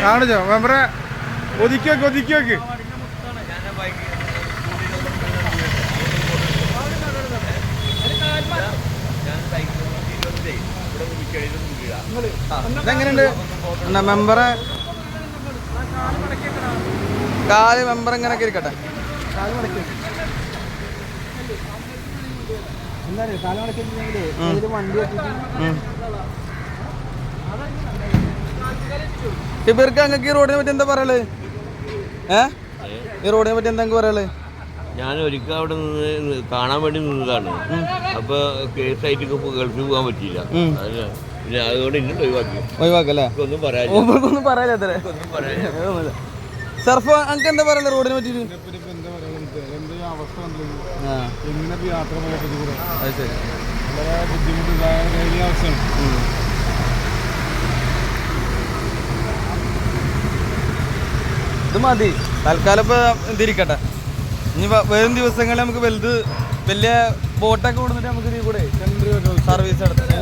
കാണിച്ചോ മെമ്പറെ? ഒതുക്കി വെക്ക്. ഇതെങ്ങനെയുണ്ട് മെമ്പറെ? കാല് മെമ്പർ എങ്ങനെയൊക്കെ ഇരിക്കട്ടെ. ഇവർക്ക് അങ്ങക്ക് ഈ റോഡിനെ പറ്റി എന്താ പറയല്? ഈ റോഡിനെ പറ്റി എന്താ പറയല്? ഞാൻ ഒരിക്കൽ അവിടെ നിന്ന് കാണാൻ വേണ്ടി നിന്നതാണ്. അപ്പൊ കേസായിട്ട് ഗൾഫിൽ പോകാൻ പറ്റിയില്ല. പിന്നെ അതുകൊണ്ട് ഇങ്ങോട്ട് ഒഴിവാക്കല്ലേ? ഒന്നും പറയാനില്ല. സർഫ് അനക്ക് എന്താ പറയല് റോഡിനെ പറ്റിട്ട്? ഇത് മതി തൽക്കാലം ഇപ്പൊ എന്തിരിക്കട്ടെ. ഇനി വരും ദിവസങ്ങളിൽ നമുക്ക് വലിയ ബോട്ടൊക്കെ കൊടുത്തിട്ട് നമുക്ക് ഇതിൽ കൂടെ സർവീസ് നടത്താം.